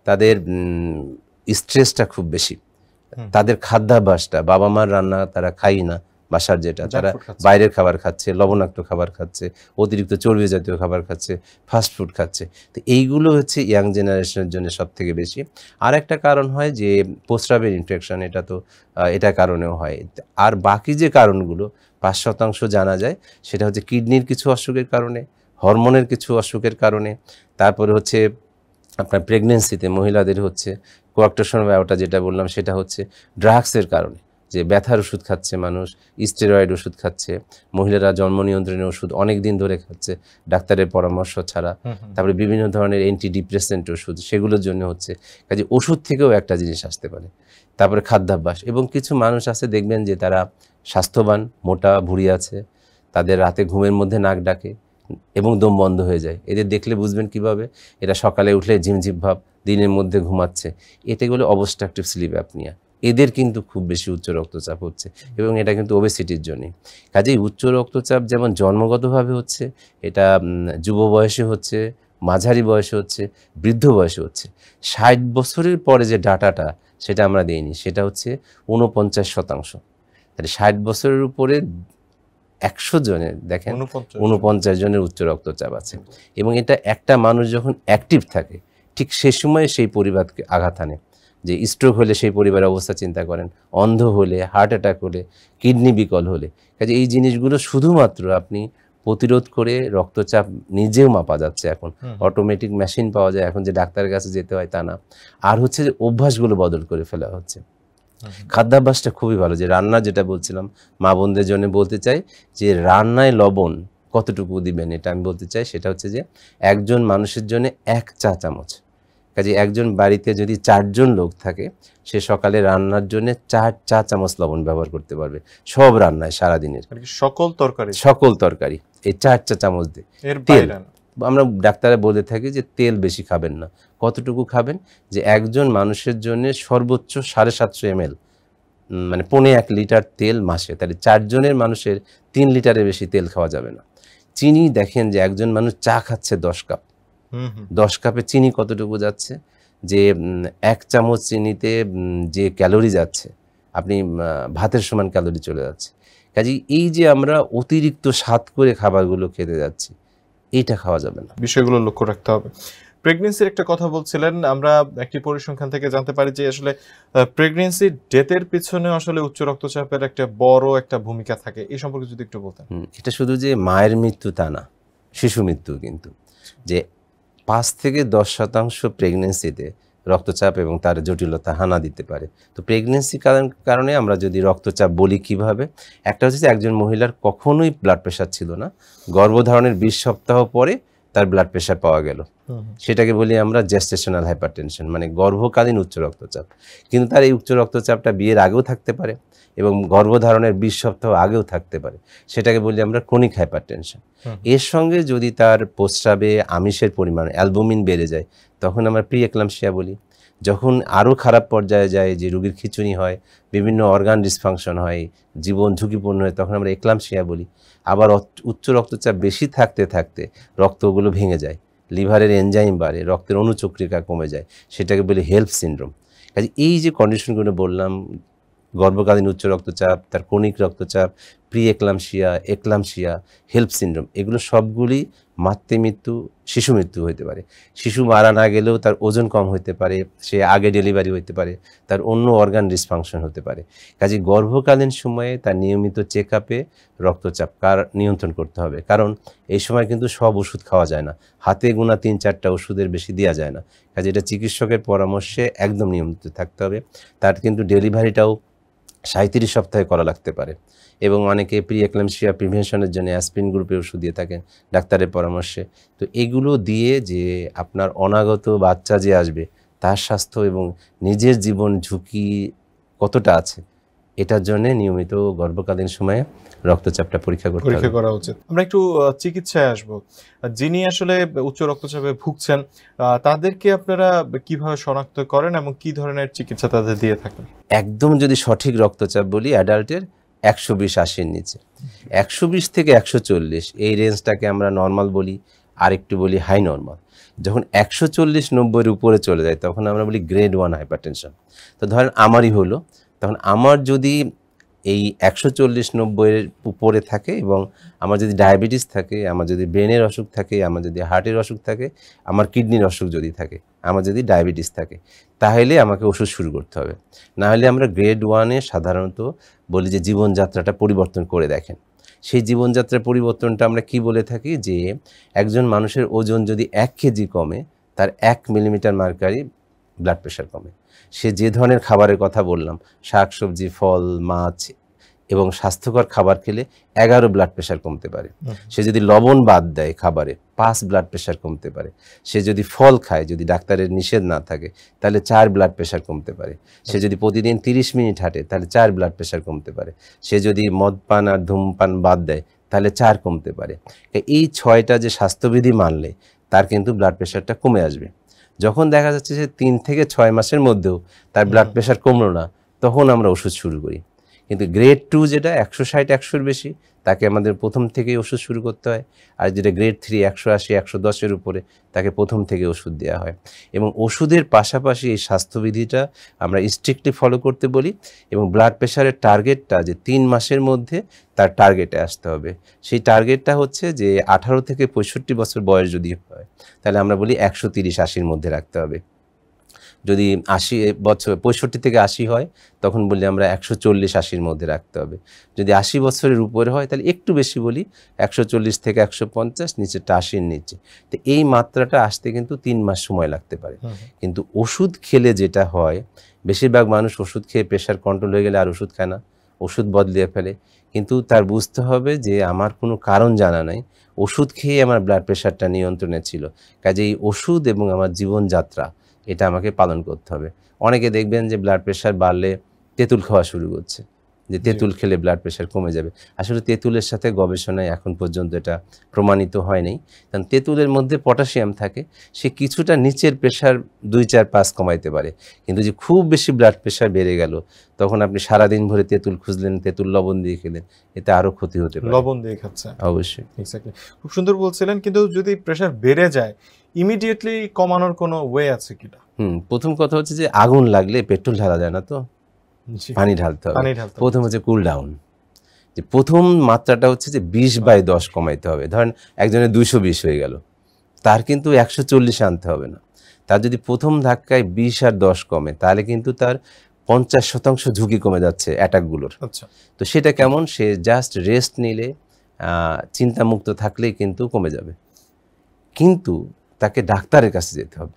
তাদের স্ট্রেসটা খুব বেশি, তাদের খাদ্যাভ্যাসটা, বাবা মার রান্না তারা খাই না, বাসার যেটা, তারা বাইরের খাবার খাচ্ছে, লবণাক্ত খাবার খাচ্ছে, অতিরিক্ত চর্বি জাতীয় খাবার খাচ্ছে, ফাস্ট ফুড খাচ্ছে। তো এইগুলো হচ্ছে ইয়াং জেনারেশনের জন্য সব থেকে বেশি। আর একটা কারণ হয় যে প্রস্রাবের ইনফেকশন, এটা কারণেও হয়। আর বাকি যে কারণগুলো 5% জানা যায়, সেটা হচ্ছে কিডনির কিছু অসুখের কারণে, হরমোনের কিছু অসুখের কারণে, তারপরে হচ্ছে আপনার প্রেগনেন্সিতে মহিলাদের হচ্ছে কোয়াক্টেশন অফ অ্যাওর্টা যেটা বললাম, সেটা হচ্ছে ড্রাগসের কারণে, যে ব্যথার ওষুধ খাচ্ছে মানুষ, স্টেরয়েড ওষুধ খাচ্ছে, মহিলারা জন্ম নিয়ন্ত্রণের ওষুধ অনেক দিন ধরে খাচ্ছে ডাক্তারের পরামর্শ ছাড়া, তারপরে বিভিন্ন ধরনের অ্যান্টি ডিপ্রেসেন্ট ওষুধ, সেগুলোর জন্য হচ্ছে। কাজে ওষুধ থেকেও একটা জিনিস আসতে পারে। তারপরে খাদ্যাভ্যাস, এবং কিছু মানুষ আছে দেখবেন যে তারা স্বাস্থ্যবান, মোটা ভুঁড়ি আছে, তাদের রাতে ঘুমের মধ্যে নাক ডাকে এবং দম বন্ধ হয়ে যায়। এদের দেখলে বুঝবেন কিভাবে, এরা সকালে উঠলে ঝিমঝিম ভাব, দিনের মধ্যে ঘুমাচ্ছে, এটাগুলো অবস্ট্রাকটিভ স্লিপ অ্যাপনিয়া। এদের কিন্তু খুব বেশি উচ্চ রক্তচাপ হচ্ছে, এবং এটা কিন্তু ওবেসিটির জন্যে। কাজেই উচ্চ রক্তচাপ যেমন জন্মগতভাবে হচ্ছে, এটা যুব বয়সে হচ্ছে, মাঝারি বয়সে হচ্ছে, বৃদ্ধ বয়সে হচ্ছে। 60 বছরের পরে যে ডাটাটা সেটা আমরা দিইনি, সেটা হচ্ছে 49%। তাহলে 60 বছরের উপরে 100 জনের দেখেন 49 জনের উচ্চ রক্তচাপ আছে, এবং এটা একটা মানুষ যখন অ্যাক্টিভ থাকে ঠিক সে সময়ে সেই পরিবারকে আঘাত আনে। যে স্ট্রোক হলে সেই পরিবারের অবস্থা চিন্তা করেন, অন্ধ হলে, হার্ট অ্যাটাক হলে, কিডনি বিকল হলে। কাজে এই জিনিসগুলো শুধুমাত্র আপনি প্রতিরোধ করে রক্তচাপ নিজেও মাপা যাচ্ছে এখন, অটোমেটিক মেশিন পাওয়া যায় এখন, যে ডাক্তারের কাছে যেতে হয় তা না। আর হচ্ছে যে অভ্যাসগুলো বদল করে ফেলা হচ্ছে। খাদ্যাভ্যাসটা খুবই ভালো, যে রান্না যেটা বলছিলাম মা বোনদের জন্য বলতে চাই, যে রান্নায় লবণ কতটুকু দিবেন এটা আমি বলতে চাই। সেটা হচ্ছে যে একজন মানুষের জন্য 1 চা চামচ। কাজে একজন বাড়িতে যদি 4 জন লোক থাকে, সে সকালে রান্নার জন্য 4 চা চামচ লবণ ব্যবহার করতে পারবে সব রান্নায় সারাদিনের, সকল তরকারি এই 4 চা চামচ দিয়ে। তেল আমরা ডাক্তাররা বলে থাকি যে তেল বেশি খাবেন না। কতটুকু খাবেন, যে একজন মানুষের জন্য সর্বোচ্চ 750 ml, মানে 1.25 লিটার তেল মাসে। তাহলে 4 জনের মানুষের 3 লিটারের বেশি তেল খাওয়া যাবে না। চিনি দেখেন যে একজন মানুষ চা খাচ্ছে 10 কাপ, 10 কাপে চিনি কতটুকু যাচ্ছে, যে 1 চামচ চিনিতে যে ক্যালোরি যাচ্ছে, আপনি ভাতের সমান ক্যালোরি চলে যাচ্ছে। কাজেই এই যে আমরা অতিরিক্ত স্বাদ করে খাবারগুলো খেতে যাচ্ছি, এইটা খাওয়া যাবে না। বিষয়গুলো লক্ষ্য রাখতে হবে। প্রেগন্যান্সির একটা কথা বলছিলেন, আমরা একটি পরিসংখ্যান থেকে জানতে পারি যে আসলে প্রেগন্যান্সি ডেথের পিছনে আসলে উচ্চ রক্তচাপের একটা বড় একটা ভূমিকা থাকে। এই সম্পর্কে যদি একটু বলতেন। এটা শুধু যে মায়ের মৃত্যু তা না, শিশু মৃত্যু কিন্তু, যে 5 থেকে 10% প্রেগন্যান্সিতে রক্তচাপ এবং তার জটিলতা হানা দিতে পারে। তো প্রেগন্যান্সি কারণে আমরা যদি রক্তচাপ বলি কিভাবে, একটা হচ্ছে যে একজন মহিলার কখনোই ব্লাড প্রেশার ছিল না, গর্ভধারণের 20 সপ্তাহ পরে তার ব্লাড প্রেশার পাওয়া গেল, সেটাকে বলি আমরা জেস্টেশনাল হাইপারটেনশন, মানে গর্ভকালীন উচ্চ রক্তচাপ। কিন্তু তার এই উচ্চ রক্তচাপটা বিয়ের আগেও থাকতে পারে এবং গর্ভধারণের 20 সপ্তাহ আগেও থাকতে পারে, সেটাকে বলি আমরা ক্রনিক হাইপারটেনশন। এর সঙ্গে যদি তার প্রস্রাবে আমিষের পরিমাণ অ্যালবুমিন বেড়ে যায়, তখন আমরা প্রি এক্লাম্পসিয়া বলি। যখন আরও খারাপ পর্যায়ে যায়, যে রোগীর খিঁচুনি হয়, বিভিন্ন অর্গান ডিসফাংশন হয়, জীবন ঝুঁকিপূর্ণ হয়, তখন আমরা এক্লাম্পসিয়া বলি। আবার উচ্চ রক্তচাপ বেশি থাকতে থাকতে রক্তগুলো ভেঙে যায়, লিভারের এনজাইম বাড়ে, রক্তের অনুচক্রিকা কমে যায়, সেটাকে বলি হেল্প সিনড্রোম। কাজে এই যে কন্ডিশনগুলো বললাম, গর্ভকালীন উচ্চ রক্তচাপ, তার ক্রনিক রক্তচাপ, pre eclampsia, eclampsia, help syndrome, এগুলো সবগুলি মাতৃমৃত্যু, শিশু মৃত্যু হতে পারে। শিশু মারা না গেলেও তার ওজন কম হতে পারে, সে আগে ডেলিভারি হতে পারে, তার অন্য অর্গান ডিসফাংশন হতে পারে। কাজে গর্ভকালীন সময়ে তার নিয়মিত চেক আপে রক্তচাপ নিয়ন্ত্রণ করতে হবে, কারণ এই সময় কিন্তু সব ওষুধ খাওয়া যায় না, হাতে গোনা 3-4টা ওষুধের বেশি দেওয়া যায় না। কাজে এটা চিকিৎসকের পরামর্শে একদম নিয়মিত থাকতে হবে। তার কিন্তু ডেলিভারিটাও 37 সপ্তাহে করা লাগতে পারে, এবং অনেকে প্রি এক্লাম্পসিয়া প্রিভেনশনের জন্য অ্যাসপিরিন গ্রুপের ওষুধ দিয়ে থাকেন ডাক্তারের পরামর্শে। তো এগুলো দিয়ে যে আপনার অনাগত বাচ্চা যে আসবে তার স্বাস্থ্য এবং নিজের জীবন ঝুঁকি কতটা আছে, এটার জন্য নিয়মিত গর্ভকালীন সময়ে রক্তচাপটা পরীক্ষা করা উচিত। আমরা একটু চিকিৎসায় আসব। যিনি আসলে উচ্চ রক্তচাপে ভুগছেন, তাদেরকে আপনারা কিভাবে শনাক্ত করেন এবং কি ধরনের চিকিৎসা তাদের দিয়ে থাকেন? একদম যদি সঠিক রক্তচাপ বলি, অ্যাডাল্টের 120/80-র নিচে, 120 থেকে 140 এই রেঞ্জটাকে আমরা নর্মাল বলি, আরেকটু বলি হাই নর্মাল। যখন 140-90-এর উপরে চলে যায় তখন আমরা বলি গ্রেড 1 হাইপারটেনশন। তো ধরেন আমারই হলো, তখন আমার যদি এই 140-90-এর উপরে থাকে, এবং আমার যদি ডায়াবেটিস থাকে, আমার যদি ব্রেনের অসুখ থাকে, আমার যদি হার্টের অসুখ থাকে, আমার কিডনির অসুখ যদি থাকে, আমার যদি ডায়াবেটিস থাকে, তাহলে আমাকে ওষুধ শুরু করতে হবে। না হলে আমরা গ্রেড 1-এ সাধারণত বলি যে জীবনযাত্রাটা পরিবর্তন করে দেখেন। সেই জীবনযাত্রার পরিবর্তনটা আমরা কি বলে থাকি, যে একজন মানুষের ওজন যদি 1 কেজি কমে, তার 1 মিলিমিটার মার্কারি ব্লাড প্রেশার কমে। সে যে ধরনের খাবারের কথা বললাম, শাকসবজি, ফল, মাছ এবং স্বাস্থ্যকর খাবার খেলে 11 ব্লাড প্রেশার কমতে পারে। সে যদি লবণ বাদ দেয় খাবারে, 5 ব্লাড প্রেশার কমতে পারে। সে যদি ফল খায়, যদি ডাক্তারের নিষেধ না থাকে, তাহলে 4 ব্লাড প্রেশার কমতে পারে। সে যদি প্রতিদিন 30 মিনিট হাঁটে, তাহলে 4 ব্লাড প্রেশার কমতে পারে। সে যদি মদপান আর ধূমপান বাদ দেয়, তাহলে 4 কমতে পারে। এই 6টা যে স্বাস্থ্যবিধি মানলে তার কিন্তু ব্লাড প্রেশারটা কমে আসবে। যখন দেখা যাচ্ছে যে 3 থেকে 6 মাসের মধ্যেও তার ব্লাড প্রেশার কমলো না, তখন আমরা ওষুধ শুরু করি। কিন্তু গ্রেড 2 যেটা 160-100-র বেশি, তাকে আমাদের প্রথম থেকেই ওষুধ শুরু করতে হয়। আর যেটা গ্রেড 3 180-110-এর উপরে, তাকে প্রথম থেকে ওষুধ দেওয়া হয়। এবং ওষুধের পাশাপাশি এই স্বাস্থ্যবিধিটা আমরা স্ট্রিক্টলি ফলো করতে বলি। এবং ব্লাড প্রেশারের টার্গেটটা যে 3 মাসের মধ্যে তার টার্গেটে আসতে হবে। সেই টার্গেটটা হচ্ছে যে 18 থেকে 65 বছর বয়স যদি হয়, তাহলে আমরা বলি 130-80-র মধ্যে রাখতে হবে। যদি 80 বছর 65 থেকে 80 হয়, তখন বলি আমরা 140-80-র মধ্যে রাখতে হবে। যদি 80 বছরের উপরে হয়, তাহলে একটু বেশি বলি 140 থেকে 150, নিচেরটা 80-র নিচে। তো এই মাত্রাটা আসতে কিন্তু 3 মাস সময় লাগতে পারে। কিন্তু ওষুধ খেলে যেটা হয়, বেশিরভাগ মানুষ ওষুধ খেয়ে প্রেশার কন্ট্রোল হয়ে গেলে আর ওষুধ খায় না, ওষুধ বদলিয়ে ফেলে। কিন্তু তার বুঝতে হবে যে আমার কোনো কারণ জানা নাই, ওষুধ খেয়ে আমার ব্লাড প্রেশারটা নিয়ন্ত্রণে ছিল। কাজেই ওষুধ এবং আমার জীবনযাত্রা এটা আমাকে পালন করতে হবে। অনেকে দেখবেন যে ব্লাড প্রেশার বাড়লে তেঁতুল খাওয়া শুরু করছে, যে তেঁতুল খেলে ব্লাড প্রেশার কমে যাবে। আসলে তেঁতুলের সাথে গবেষণায় এখন পর্যন্ত এটা প্রমাণিত হয়নি। কারণ তেঁতুলের মধ্যে পটাশিয়াম থাকে, সে কিছুটা নিচের প্রেশার 2, 4, 5 কমাইতে পারে। কিন্তু যে খুব বেশি ব্লাড প্রেশার বেড়ে গেল, তখন আপনি সারাদিন ভরে তেঁতুল খুঁজলেন, তেঁতুল লবণ দিয়ে খেলেন, এতে আরও ক্ষতি হতে পারে। লবণ দিয়ে খাচ্ছে, অবশ্যই। এক্স্যাক্টলি, খুব সুন্দর বলছিলেন। কিন্তু যদি প্রেশার বেড়ে যায়, ইমিডিয়েটলি কমানোর কোনো ওয়ে আছে কিনা? প্রথম কথা হচ্ছে যে আগুন লাগলে পেট্রোল ঢালা যায় না, তো পানি ঢালতে হবে। প্রথম হচ্ছে কুল ডাউন, যে প্রথম মাত্রাটা হচ্ছে যে 20/10 কমাইতে হবে। ধরেন একজনের 220 হয়ে গেল, তার কিন্তু 140 আনতে হবে না। তার যদি প্রথম ধাক্কায় 20 আর 10 কমে, তাহলে কিন্তু তার 50% ঝুঁকি কমে যাচ্ছে অ্যাটাকগুলোর। আচ্ছা, তো সেটা কেমন? সে জাস্ট রেস্ট নিলে, চিন্তামুক্ত থাকলেই কিন্তু কমে যাবে। কিন্তু তাকে ডাক্তারের কাছে যেতে হবে।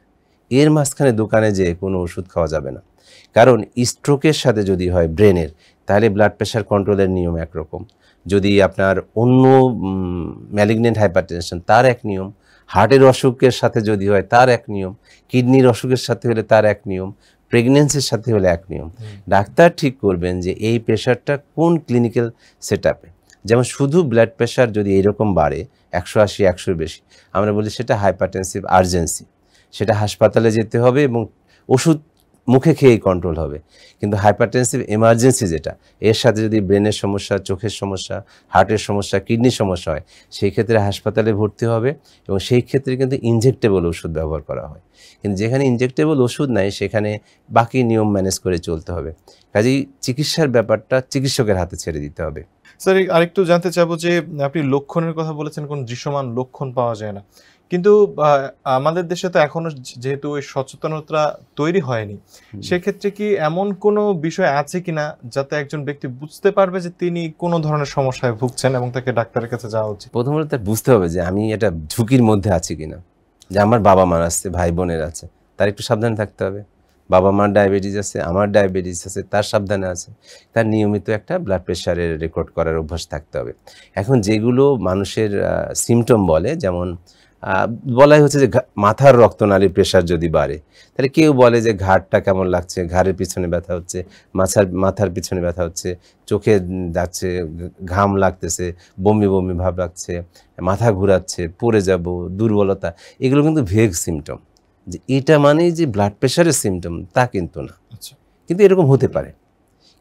এর মাঝখানে দোকানে যেয়ে কোনো ওষুধ খাওয়া যাবে না। কারণ স্ট্রোকের সাথে যদি হয় ব্রেনের, তাহলে ব্লাড প্রেশার কন্ট্রোলের নিয়ম একরকম। যদি আপনার অন্য ম্যালিগনেন্ট হাইপারটেনশন, তার এক নিয়ম। হার্টের অসুখের সাথে যদি হয়, তার এক নিয়ম। কিডনির অসুখের সাথে হলে তার এক নিয়ম। প্রেগনেন্সির সাথে হলে এক নিয়ম। ডাক্তার ঠিক করবেন যে এই প্রেশারটা কোন ক্লিনিক্যাল সেট আপে। যেমন শুধু ব্লাড প্রেশার যদি এইরকম বাড়ে 180-100-র বেশি, আমরা বলি সেটা হাইপারটেনসিভ আর্জেন্সি, সেটা হাসপাতালে যেতে হবে এবং ওষুধ মুখে খেয়েই কন্ট্রোল হবে। কিন্তু হাইপারটেনসিভ এমার্জেন্সি যেটা, এর সাথে যদি ব্রেনের সমস্যা, চোখের সমস্যা, হার্টের সমস্যা, কিডনির সমস্যা হয়, সেই ক্ষেত্রে হাসপাতালে ভর্তি হবে এবং সেই ক্ষেত্রে কিন্তু ইনজেক্টেবল ওষুধ ব্যবহার করা হয়। কিন্তু যেখানে ইনজেক্টেবল ওষুধ নাই, সেখানে বাকি নিয়ম ম্যানেজ করে চলতে হবে। কাজেই চিকিৎসার ব্যাপারটা চিকিৎসকের হাতে ছেড়ে দিতে হবে। স্যার, আরেকটু জানতে চাবো যে আপনি লক্ষণের কথা বলেছেন, কোন দৃশ্যমান লক্ষণ পাওয়া যায় না, কিন্তু আমাদের দেশে তো এখনো যেহেতু ওই সচেতনতা তৈরি হয়নি, সেক্ষেত্রে কি এমন কোনো বিষয় আছে কিনা যাতে একজন ব্যক্তি বুঝতে পারবে যে তিনি কোনো ধরনের সমস্যায় ভুগছেন এবং তাকে ডাক্তারের কাছে যাওয়া উচিত? প্রথমত তার বুঝতে হবে যে আমি এটা ঝুঁকির মধ্যে আছি কিনা, যে আমার বাবা মার আছে, ভাই বোনের আছে, তার একটু সাবধানে থাকতে হবে। বাবা মার ডায়াবেটিস আছে, আমার ডায়াবেটিস আছে, তার সাবধানে আছে। তার নিয়মিত একটা ব্লাড প্রেশারের রেকর্ড করার অভ্যাস থাকতে হবে। এখন যেগুলো মানুষের সিমটম বলে, যেমন বলাই হচ্ছে যে মাথার রক্তনালীর প্রেশার যদি বাড়ে, তাহলে কেউ বলে যে ঘাড়টা কেমন লাগছে, ঘাড়ের পিছনে ব্যথা হচ্ছে, মাথার পিছনে ব্যথা হচ্ছে, চোখে যাচ্ছে, ঘাম লাগতেছে, বমি বমি ভাব লাগছে, মাথা ঘুরাচ্ছে, পড়ে যাব, দুর্বলতা। এগুলো কিন্তু ভেগ সিমটম, যে এটা মানেই যে ব্লাড প্রেশারের সিমটম তা কিন্তু না। কিন্তু এরকম হতে পারে,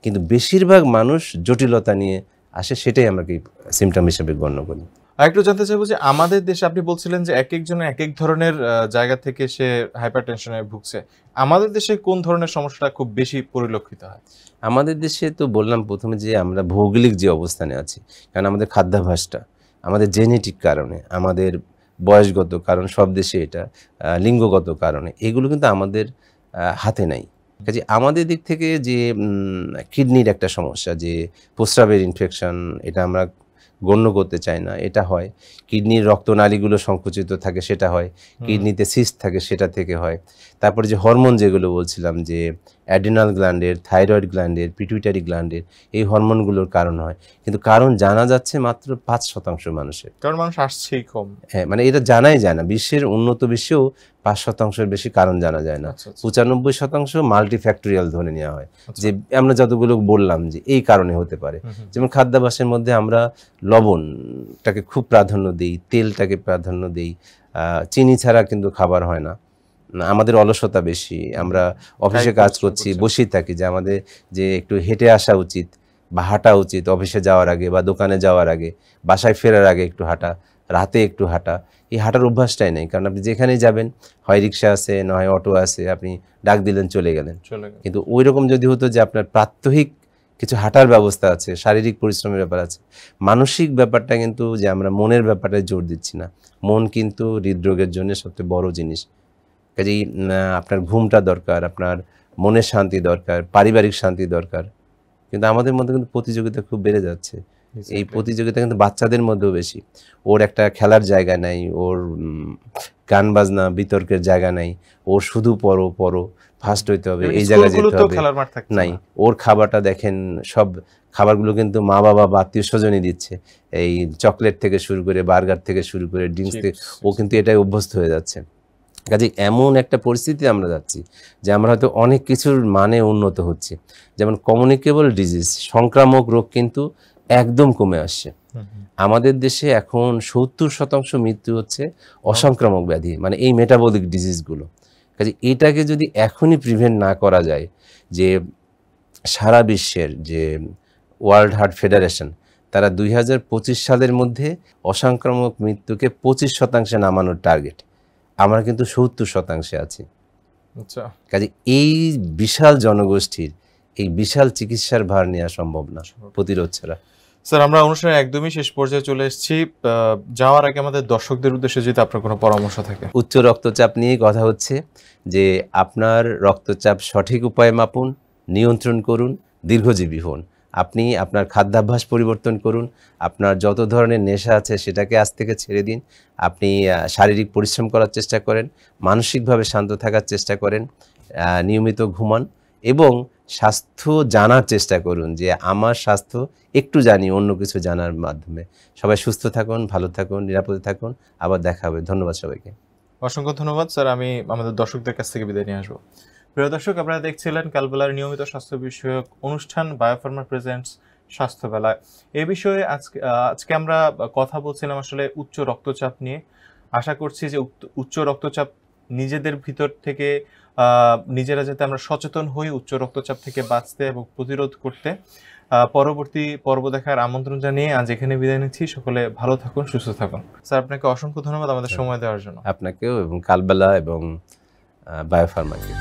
কিন্তু বেশিরভাগ মানুষ জটিলতা নিয়ে আসে, সেটাই আমরা কি সিমটম হিসেবে গণ্য করি। আরেকটু জানতে চাইবো যে আমাদের দেশে আপনি বলছিলেন যে এক একজনের এক এক ধরনের জায়গা থেকে সে হাইপারটেনশনে ভুগছে, আমাদের দেশে কোন ধরনের সমস্যাটা খুব বেশি পরিলক্ষিত হয়? আমাদের দেশে তো বললাম প্রথমে যে আমরা ভৌগোলিক যে অবস্থানে আছি, কারণ আমাদের খাদ্যাভ্যাসটা, আমাদের জেনেটিক কারণে, আমাদের বয়সগত কারণ, সব দেশে এটা, লিঙ্গগত কারণে, এগুলো কিন্তু আমাদের হাতে নাই। কাজে আমাদের দিক থেকে যে কিডনির একটা সমস্যা, যে প্রস্রাবের ইনফেকশন, এটা আমরা গণ্য করতে চাই না, এটা হয়। কিডনির রক্তনালীগুলো সংকুচিত থাকে, সেটা হয়। কিডনিতে সিস্ট থাকে, সেটা থেকে হয়। তারপরে যে হরমোন যেগুলো বলছিলাম, যে অ্যাড্রিনাল গ্ল্যান্ডের, থাইরয়েড গ্ল্যান্ডের, পিটুইটারি গ্ল্যান্ডের, এই হরমোনগুলোর কারণ হয়। কিন্তু কারণ জানা যাচ্ছে মাত্র 5% মানুষের। কারণ মানুষ আসছেই কম। হ্যাঁ, মানে এটা জানাই যায় না। বিশ্বের উন্নত বিশ্বেও 5%-এর বেশি কারণ জানা যায় না। 95% মাল্টিফ্যাক্টোরিয়াল ধরে নেওয়া হয়, যে আমরা যতগুলো বললাম যে এই কারণে হতে পারে। যেমন খাদ্যাভ্যাসের মধ্যে আমরা লবণটাকে খুব প্রাধান্য দিই, তেলটাকে প্রাধান্য দিই, চিনি ছাড়া কিন্তু খাবার হয় না, না, আমাদের অলসতা বেশি, আমরা অফিসে কায়িক কাজ পরিশ্রম করছি, করছেন। বসেই থাকি, যে আমাদের যে একটু হেঁটে আসা উচিত বা হাঁটা উচিত অফিসে যাওয়ার আগে বা দোকানে যাওয়ার আগে, বাসায় ফেরার আগে একটু হাঁটা, রাতে একটু হাঁটা, এই হাঁটার অভ্যাসটাই নেই। কারণ আপনি যেখানেই যাবেন হয় রিক্সা আছে, নয় অটো আছে, আপনি ডাক দিলেন চলে গেলেন। চলে গেল। কিন্তু ওই রকম যদি হতো যে আপনার প্রাত্যহিক কিছু হাঁটার ব্যবস্থা আছে, শারীরিক পরিশ্রমের ব্যাপার আছে, মানসিক ব্যাপারটা কিন্তু যে আমরা মনের ব্যাপারটায় জোর দিচ্ছি না। মন কিন্তু হৃদরোগের জন্য সবচেয়ে বড় জিনিস। কাজেই আপনার ঘুমটা দরকার, আপনার মনের শান্তি দরকার, পারিবারিক শান্তি দরকার। কিন্তু আমাদের মধ্যে কিন্তু প্রতিযোগিতা খুব বেড়ে যাচ্ছে। এই Exactly. প্রতিযোগিতা কিন্তু বাচ্চাদের মধ্যেও বেশি। ওর একটা খেলার জায়গা নাই, ওর গান বাজনা বিতর্কের জায়গা নাই, ওর শুধু পড়ো পড়ো, ফার্স্ট হইতে হবে, এমনি এই জায়গায় যেতে স্কুলগুলোতেও হবে, খেলার মাঠ থাকছে নাই। না। ওর খাবারটা দেখেন, সব খাবারগুলো কিন্তু মা বাবা বা আত্মীয় স্বজনই দিচ্ছে। এই চকলেট থেকে শুরু করে, বার্গার থেকে শুরু করে, ড্রিঙ্কস থেকে, Chips, ও কিন্তু এটাই অভ্যস্ত হয়ে যাচ্ছে। কাজে এমন একটা পরিস্থিতি আমরা যাচ্ছি যে আমরা হয়তো অনেক কিছুর মানে উন্নত হচ্ছে, যেমন কমিউনিকেবল ডিজিজ, সংক্রামক রোগ কিন্তু একদম কমে আসছে। আমাদের দেশে এখন 70% মৃত্যু হচ্ছে অসংক্রামক ব্যাধি, মানে এই মেটাবলিক ডিজিজগুলো। কাজে এটাকে যদি এখনই প্রিভেন্ট না করা যায়, যে সারা বিশ্বের যে ওয়ার্ল্ড হার্ট ফেডারেশন, তারা 2025 সালের মধ্যে অসংক্রামক মৃত্যুকে 25% নামানোর টার্গেট, আমরা কিন্তু 70% আছি। আচ্ছা, কাজে এই বিশাল জনগোষ্ঠীর এই বিশাল চিকিৎসার ভার নেওয়া সম্ভব না প্রতিরোধ ছাড়া। স্যার আমরা অনুষ্ঠানের একদমই শেষ পর্যায়ে চলে এসেছি। যাওয়ার আগে আমাদের দর্শকদের উদ্দেশ্যে যদি আপনার কোনো পরামর্শ থাকে। উচ্চ রক্তচাপ নিয়ে কথা হচ্ছে, যে আপনার রক্তচাপ সঠিক উপায়ে মাপুন, নিয়ন্ত্রণ করুন, দীর্ঘজীবী হন। আপনি আপনার খাদ্যাভ্যাস পরিবর্তন করুন, আপনার যত ধরনের নেশা আছে সেটাকে আজ থেকে ছেড়ে দিন। আপনি শারীরিক পরিশ্রম করার চেষ্টা করেন, মানসিকভাবে শান্ত থাকার চেষ্টা করেন, নিয়মিত ঘুমান এবং স্বাস্থ্য জানার চেষ্টা করুন, যে আমার স্বাস্থ্য একটু জানি অন্য কিছু জানার মাধ্যমে। সবাই সুস্থ থাকুন, ভালো থাকুন, নিরাপদে থাকুন। আবার দেখা হবে। ধন্যবাদ সবাইকে। অসংখ্য ধন্যবাদ স্যার। আমি আমাদের দর্শকদের কাছ থেকে বিদায় নিয়ে আসবো। প্রিয় দর্শক, আপনারা দেখছিলেন কালবেলার নিয়মিত স্বাস্থ্য বিষয়ক অনুষ্ঠান বায়োফার্মা প্রেজেন্টস স্বাস্থ্যবেলা। এই বিষয়ে আজকে আমরা কথা বলছিলাম আসলে উচ্চ রক্তচাপ নিয়ে। আশা করছি যে উচ্চ রক্তচাপ নিজেদের ভিতর থেকে নিজেরা যাতে আমরা সচেতন হই উচ্চ রক্তচাপ থেকে বাঁচতে এবং প্রতিরোধ করতে। পরবর্তী পর্ব দেখার আমন্ত্রণ জানিয়ে আজ এখানে বিদায় নিচ্ছি। সকলে ভালো থাকুন, সুস্থ থাকুন। স্যার আপনাকে অসংখ্য ধন্যবাদ আমাদের সময় দেওয়ার জন্য। আপনাকেও এবং কালবেলা এবং বায়োফার্মাকে।